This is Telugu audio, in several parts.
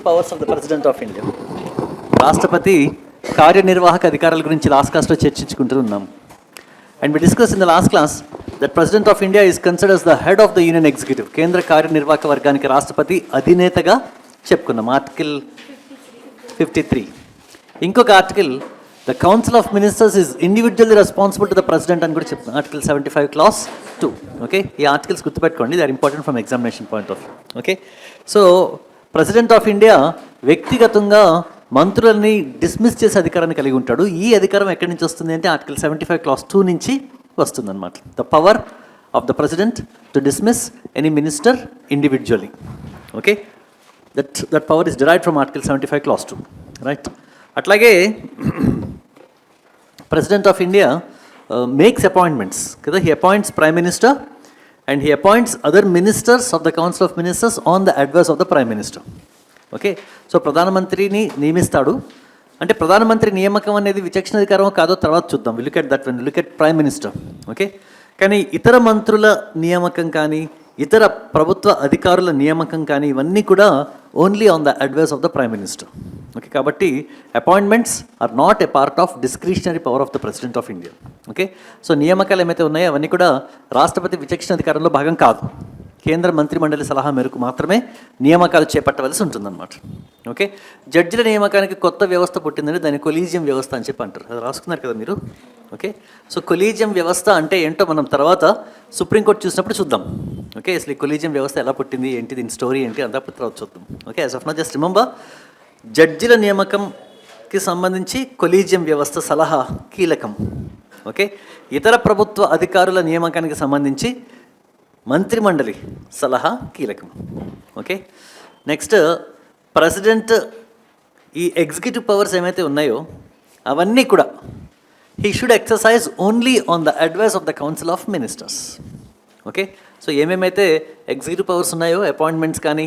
Powers of the president of India. రాష్ట్రపతి కార్యనిర్వాహక అధికారాల గురించి లాస్ట్ క్లాస్లో చర్చించుకుంటూ ఉన్నాం. And we discuss in the last class that president of India is considered as the head of the union executive. కేంద్ర కార్యనిర్వాహక వర్గానికి రాష్ట్రపతి అధినేతగా చెప్పుకున్నాం. ఆర్టికల్ 53. ఇంకొక article, the council of ministers is individually responsible to the president అని కూడా చెప్తున్నాం. Article 75 clause 2. ఓకే, ఈ ఆర్టికల్స్ గుర్తుపెట్టుకోండి, they are important from examination point of view. Okay, so president of India వ్యక్తిగతంగా మంత్రులని డిస్మిస్ చేసే అధికారాన్ని కలిగి ఉంటాడు. ఈ అధికారం ఎక్కడి నుంచి వస్తుంది అంటే ఆర్టికల్ 75 clause 2 నుంచి వస్తుందన్నమాట. The power of the president to dismiss any minister individually. Okay, that power is derived from article 75 clause 2. Right. అట్లాగే president of India makes appointments కదా. He appoints prime minister and he appoints other ministers of the council of ministers on the advice of the prime minister. Okay, so ప్రధానమంత్రిని నియమిస్తాడు. అంటే ప్రధానమంత్రి నియామకం అనేది విచక్షణ అధికారమో కాదో తర్వాత చూద్దాం. We look at that when look at prime minister. Okay, కానీ ఇతర మంత్రుల నియామకం కానీ ఇతర ప్రభుత్వ అధికారుల నియామకం కానీ ఇవన్నీ కూడా only on the advice of the prime minister. Okay, కాబట్టి appointments are not a part of discretionary power of the president of India. Okay, so నియామకాలు ఏమైతే ఉన్నాయో అవన్నీ కూడా రాష్ట్రపతి విచక్షణ అధికారంలో భాగం కాదు. కేంద్ర మంత్రిమండలి సలహా మేరకు మాత్రమే నియామకాలు చేపట్టవలసి ఉంటుందన్నమాట. ఓకే, జడ్జిల నియామకానికి కొత్త వ్యవస్థ పుట్టిందని దాన్ని కొలీజియం వ్యవస్థ అని చెప్పి అంటారు. అది రాసుకున్నారు కదా మీరు. ఓకే, సో కొలీజియం వ్యవస్థ అంటే ఏంటో మనం తర్వాత సుప్రీంకోర్టు చూసినప్పుడు చూద్దాం. ఓకే, అసలు ఈ కొలీజియం వ్యవస్థ ఎలా పుట్టింది ఏంటి, దీని స్టోరీ ఏంటి అంతా తర్వాత చూద్దాం. Okay, as of now just remember, జడ్జిల నియామకంకి సంబంధించి కొలీజియం వ్యవస్థ సలహా కీలకం. ఓకే, ఇతర ప్రభుత్వ అధికారుల నియామకానికి సంబంధించి మంత్రిమండలి సలహా కీలకం. ఓకే, నెక్స్ట్ ప్రెసిడెంట్ ఈ ఎగ్జిక్యూటివ్ పవర్స్ ఏమైతే ఉన్నాయో అవన్నీ కూడా he should exercise only on the advice of the council of ministers. Okay, so ఏమేమైతే ఎగ్జిక్యూటివ్ పవర్స్ ఉన్నాయో అపాయింట్మెంట్స్ కానీ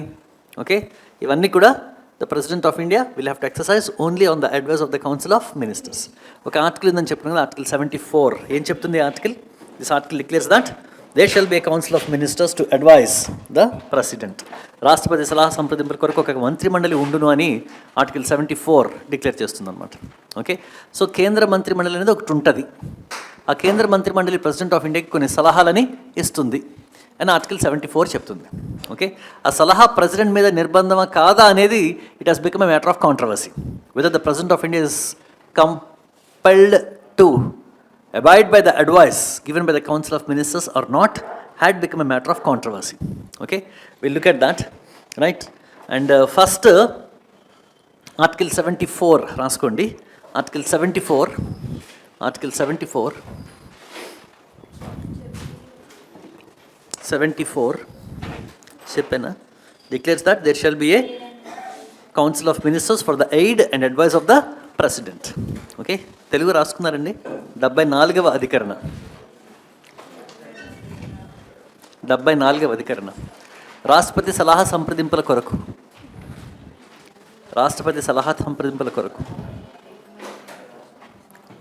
ఓకే ఇవన్నీ కూడా the president of India will have to exercise only on the advice of the council of ministers. ఒక ఆర్టికల్ ఉందని చెప్తున్నాను కదా, ఆర్టికల్ 74. ఏం చెప్తుంది article? This article declares that there shall be a council of ministers to advise the president. రాష్ట్రపతి సలహా సంప్రదింపుల కొరకు ఒక మంత్రిమండలి ఉండును అని ఆర్టికల్ 74 డిక్లేర్ చేస్తుంది అనమాట. ఓకే, సో కేంద్ర మంత్రిమండలి అనేది ఒకటి ఉంటుంది. ఆ కేంద్ర మంత్రిమండలి ప్రెసిడెంట్ ఆఫ్ ఇండియాకి కొన్ని సలహాలని ఇస్తుంది అని ఆర్టికల్ 74 చెప్తుంది. ఓకే, ఆ సలహా ప్రెసిడెంట్ మీద నిర్బంధమా కాదా అనేది it has become a matter of controversy. Whether the president of India is compelled to abide by the advice given by the council of ministers or not had become a matter of controversy. Okay, we'll look at that, right? And first article 74 raskondi. Article 74 చెప్పేనా declares that there shall be a council of ministers for the aid and advice of the president. Okay, Telugu రాసుకున్నారండి. 74వ అధికరణ 74వ అధికరణ రాష్ట్రపతి సలహా సంప్రదింపుల కొరకు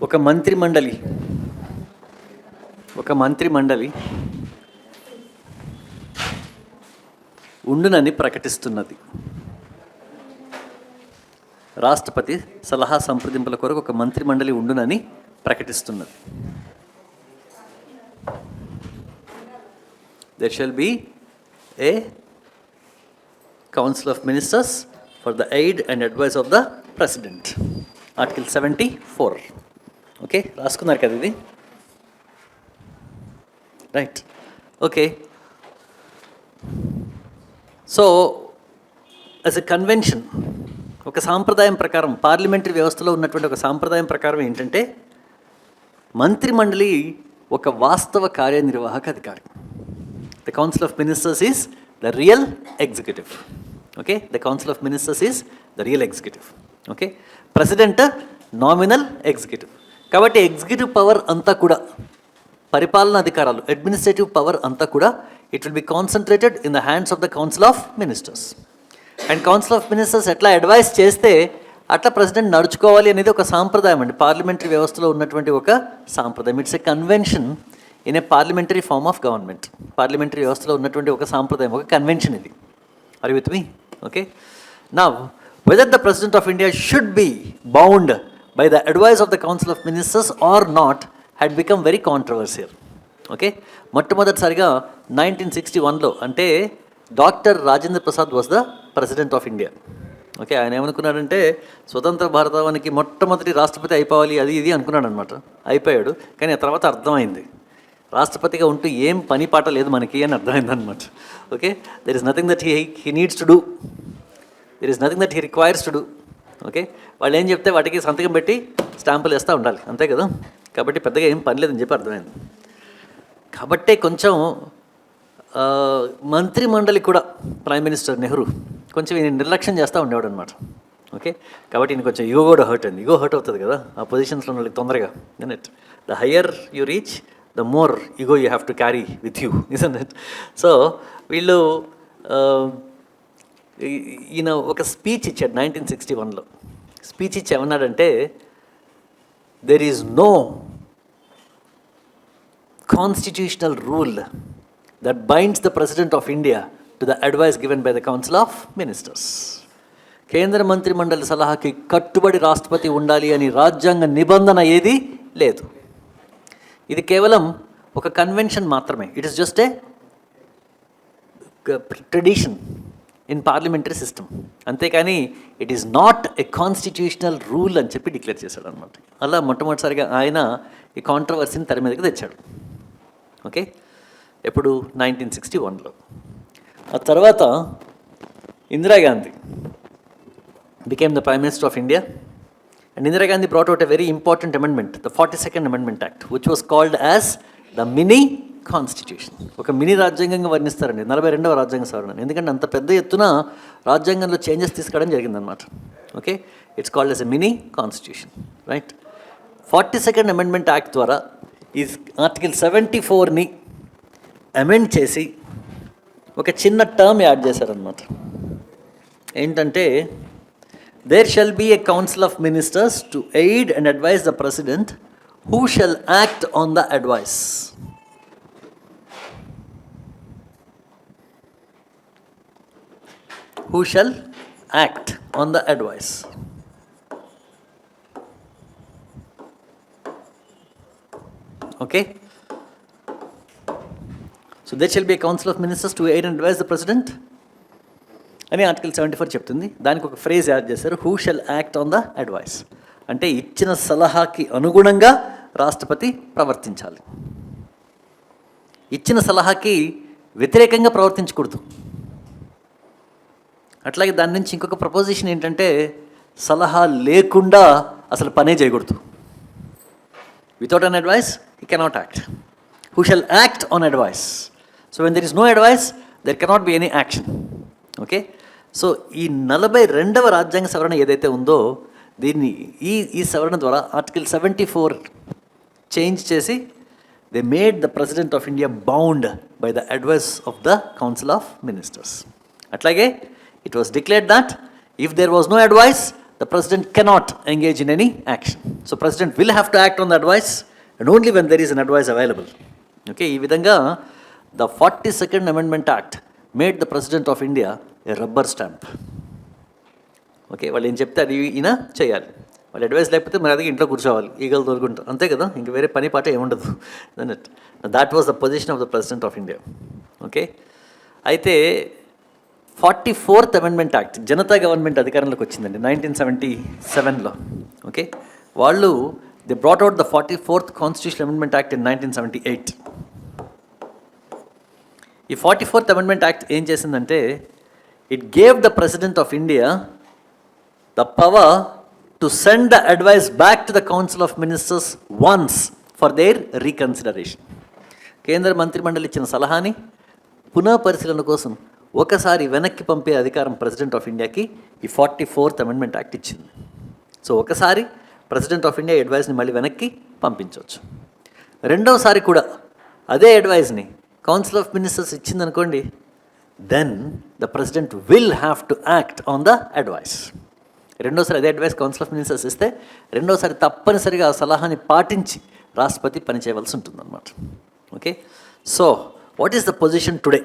ఒక మంత్రిమండలి ఉండునని ప్రకటిస్తున్నది. రాష్ట్రపతి సలహా సంప్రదింపుల కొరకు ఒక మంత్రిమండలి ఉండునని ప్రకటిస్తున్నది. There shall be a council of ministers for the aid and advice of the president. Article 74. Okay, రాసుకున్నారు కదా ఇది. Right. Okay, so as a convention, ఒక సాంప్రదాయం ప్రకారం పార్లమెంటరీ వ్యవస్థలో ఉన్నటువంటి ఒక సాంప్రదాయం ప్రకారం ఏంటంటే మంత్రిమండలి ఒక వాస్తవ కార్యనిర్వాహక అధికారి. The council of ministers is the real executive. Okay, the council of ministers is the real executive. Okay, president nominal executive. కాబట్టి ఎగ్జిక్యూటివ్ పవర్ అంతా కూడా పరిపాలనా అధికారాలు అడ్మినిస్ట్రేటివ్ పవర్ అంతా కూడా it will be concentrated in the hands of the council of ministers. And council of ministers ఎట్లా అడ్వైస్ చేస్తే అట్లా ప్రెసిడెంట్ నడుచుకోవాలి అనేది ఒక సాంప్రదాయం అండి. పార్లమెంటరీ వ్యవస్థలో ఉన్నటువంటి ఒక సాంప్రదాయం. It's a convention in a parliamentary form of government. Parliamentary వ్యవస్థలో ఉన్నటువంటి ఒక సాంప్రదాయం, ఒక కన్వెన్షన్ ఇది. Are you with me? Okay, now whether the President of India should be bound by the advice of the Council of Ministers or not had become very controversial. Okay, మొట్టమొదటిసారిగా 1961లో అంటే doctor Rajendra Prasad was the president of India. Okay, ఆయన ఏమనుకున్నాడంటే స్వతంత్ర భారతానికి మొట్టమొదటి రాష్ట్రపతి అయిపోవాలి అది ఇది అనుకున్నాడు అనమాట. అయిపోయాడు, కానీ ఆ తర్వాత అర్థమైంది రాష్ట్రపతిగా ఉంటూ ఏం పని పాట లేదు మనకి అని అర్థమైంది అనమాట. Okay, there is nothing that he needs to do, there is nothing that he requires to do. Okay, వాళ్ళు ఏం చెప్తే వాటికి సంతకం పెట్టి స్టాంపులు వేస్తూ ఉండాలి, అంతే కదా. కాబట్టి పెద్దగా ఏం పని లేదని చెప్పి అర్థమైంది. కాబట్టే కొంచెం మంత్రిమండలి కూడా ప్రైమ్ మినిస్టర్ నెహ్రూ కొంచెం ఈయన నిర్లక్ష్యం చేస్తూ ఉండేవాడు అనమాట. ఓకే, కాబట్టి ఈయన కొంచెం ఈగో కూడా హర్ట్ అయింది. ఈగో హర్ట్ అవుతుంది కదా ఆ పొజిషన్స్లో ఉన్న వాళ్ళకి తొందరగా. It the higher you reach the more ego you have to carry with you, isn't it? So వీళ్ళు ఈయన ఒక స్పీచ్ ఇచ్చాడు 1961లో. స్పీచ్ ఇచ్చి ఏమన్నాడంటే, there is no constitutional rule that binds the President of India to the advice given by the Council of Ministers. కేంద్ర మంత్రి మండలి సలహాకి కట్టుబడి రాష్ట్రపతి ఉండాలి అని రాజ్యాంగ నిబంధన ఏది లేదు. ఇది కేవలం ఒక కన్వెన్షన్ మాత్రమే. It is just a tradition in parliamentary system, అంతేకాని it is not a constitutional rule అని చెప్పి డిక్లేర్ చేశాడు అనమాట. అలా మొట్టమొదటిసారిగా ఆయన ఈ కాంట్రవర్సీని తెర మీదకి తెచ్చాడు. ఓకే, ఎప్పుడు 1961లో. ఆ తర్వాత Indira Gandhi became the Prime Minister of India, and Indira Gandhi brought out a very important amendment, the 42nd Amendment Act, which was called as the mini constitution. ఒక మినీ రాజ్యాంగంగా వర్ణిస్తారండి 42వ రాజ్యాంగ సవరణ, ఎందుకంటే అంత పెద్ద ఎత్తున రాజ్యాంగంలో చేంజెస్ తీసుకురావడం జరిగిందనమాట. Okay, it's called as a mini constitution, right. 42nd amendment act ద్వారా ఈ ఆర్టికల్ 74ని అమెండ్ చేసి ఒక చిన్న టర్మ్ యాడ్ చేశారనమాట. ఏంటంటే, there shall be a council of ministers to aid and advise the president, who shall act on the advice. Who shall act on the advice. Okay, so there shall be a council of ministers to aid and advise the president అని ఆర్టికల్ 74 చెప్తుంది. దానికి ఒక ఫ్రేజ్ యాడ్ చేశారు, who shall act on the advice. అంటే ఇచ్చిన సలహాకి అనుగుణంగా రాష్ట్రపతి ప్రవర్తించాలి, ఇచ్చిన సలహాకి వ్యతిరేకంగా ప్రవర్తించకూడదు. అట్లాగే దాని నుంచి ఇంకొక ప్రపోజిషన్ ఏంటంటే, సలహా లేకుండా అసలు పనే చేయకూడదు. Without an advice he cannot act. Who shall act on advice. So when there is no advice there cannot be any action. Okay, so ఈ 42వ రాజ్యాంగ సవరణ ఏదైతే ఉందో దీన్ని ఈ సవరణ ద్వారా ఆర్టికల్ 74 చేంజ్ చేసి they made the president of India bound by the advice of the council of ministers. అట్లాగే it was declared that if there was no advice the president cannot engage in any action. So president will have to act on the advice and only when there is an advice available. Okay, ఈ విధంగా the 42nd amendment act made the president of India A rubber stamp. Okay, వాళ్ళు ఏం చెప్తే అది ఈయన చేయాలి. వాళ్ళు అడ్వైస్ లేకపోతే మరి అది ఇంట్లో కూర్చోవాలి, ఈగలు తోలుకుంటారు, అంతే కదా, ఇంక వేరే పని పాట ఏముండదు. That was the position of the president of India. Okay, అయితే 44th amendment act, Janata government అధికారంలోకి వచ్చిందండి 1977లో. ఓకే, వాళ్ళు they brought out the 44th constitution amendment act in 1978. ఈ 44th అమెండ్మెంట్ యాక్ట్ ఏం చేసిందంటే, it gave the president of India the power to send the advice back to the council of ministers once for their reconsideration. కేంద్ర మంత్రిమండలి ఇచ్చిన సలహాని పునః పరిశీలన కోసం ఒకసారి వెనక్కి పంపే అధికారం ప్రెసిడెంట్ ఆఫ్ ఇండియాకి ఈ 44th అమెండ్మెంట్ యాక్ట్ ఇచ్చింది. సో ఒకసారి ప్రెసిడెంట్ ఆఫ్ ఇండియా అడ్వైస్ని మళ్ళీ వెనక్కి పంపించవచ్చు. రెండవసారి కూడా అదే అడ్వైస్ని కౌన్సిల్ ఆఫ్ మినిస్టర్స్ ఇచ్చిందనుకోండి, then the president will have to act on the advice. రెండోసారి అదే అడ్వైస్ కౌన్సిల్ ఆఫ్ మినిస్టర్స్ ఇస్తే రెండోసారి తప్పనిసరిగా ఆ సలహాని పాటించి రాష్ట్రపతి పనిచేయవలసి ఉంటుందన్నమాట. Okay, so what is the position today?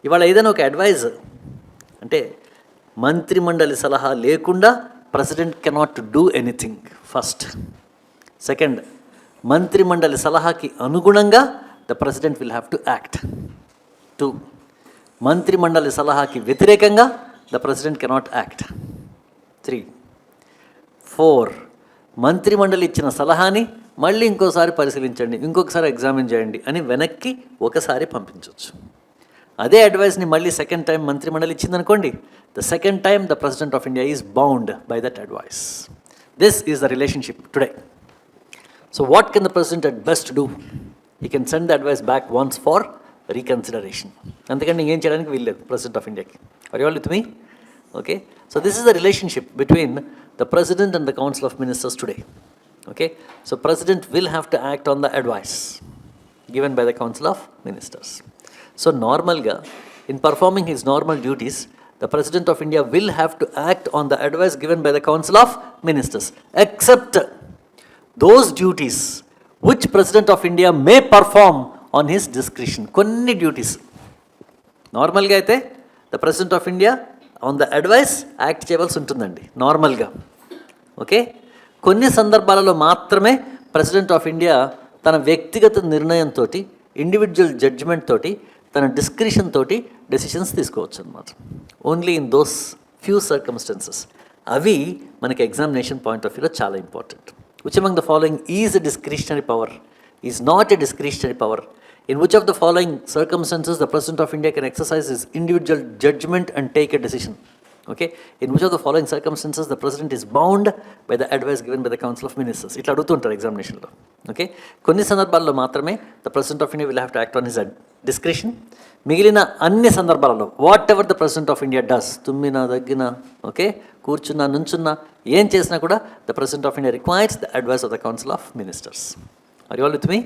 ఇవాళ ఏదైనా ఒక అడ్వైజ్ అంటే మంత్రిమండలి సలహా లేకుండా president cannot do anything first. Second, మంత్రిమండలి సలహాకి అనుగుణంగా the president will have to act. 2, మంత్రిమండలి సలహాకి వ్యతిరేకంగా ద ప్రెసిడెంట్ కెనాట్ యాక్ట్. 3, 4, మంత్రిమండలి ఇచ్చిన సలహాని మళ్ళీ ఇంకోసారి పరిశీలించండి, ఇంకొకసారి ఎగ్జామిన్ చేయండి అని వెనక్కి ఒకసారి పంపించవచ్చు. అదే అడ్వైస్ని మళ్ళీ సెకండ్ టైం మంత్రిమండలి ఇచ్చిందనుకోండి, the second time the president of India is bound by that advice. This is the relationship today. So what can the president at best do? He can send the advice back once for reconsideration. అందుకని ఇంకేం చేయడానికి వీల్లేదు ప్రెసిడెంట్ ఆఫ్ ఇండియాకి. Are you all with me? Okay, so this is the relationship between the president and the council of ministers today. Okay, so president will have to act on the advice given by the council of ministers. So normalga, in performing his normal duties, the president of India will have to act on the advice given by the council of ministers, except those duties which president of India may perform on his discretion. Konni duties నార్మల్గా అయితే the president of India on the advice act చేయవలసి ఉంటుందండి నార్మల్గా. ఓకే, కొన్ని సందర్భాలలో మాత్రమే ప్రెసిడెంట్ ఆఫ్ ఇండియా తన వ్యక్తిగత నిర్ణయంతో, ఇండివిజువల్ జడ్జిమెంట్ తోటి, తన డిస్క్రిషన్ తోటి డెసిషన్స్ తీసుకోవచ్చు అనమాట. Only in those few circumstances. అవి మనకి ఎగ్జామినేషన్ పాయింట్ ఆఫ్ వ్యూలో చాలా important. Which among the following is a discretionary power, is not a discretionary power? In which of the following circumstances the President of India can exercise his individual judgment and take a decision? Okay, in which of the following circumstances the President is bound by the advice given by the Council of Ministers? ఇట్లా అడుగుతుంటారు ఎగ్జామినేషన్లో. ఓకే, కొన్ని సందర్భాల్లో మాత్రమే the president of India will have to act on his discretion. మిగిలిన అన్ని సందర్భాలలో whatever the president of India does, తుమ్మినా దగ్గినా, ఓకే, కూర్చున్నా నుంచున్నా, ఏం చేసినా కూడా the president of India requires the advice of the council of ministers. Are you all with me?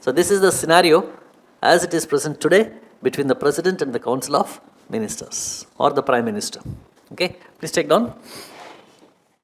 So this is the scenario as it is present today between the President and the Council of Ministers or the Prime Minister. Okay, please take down.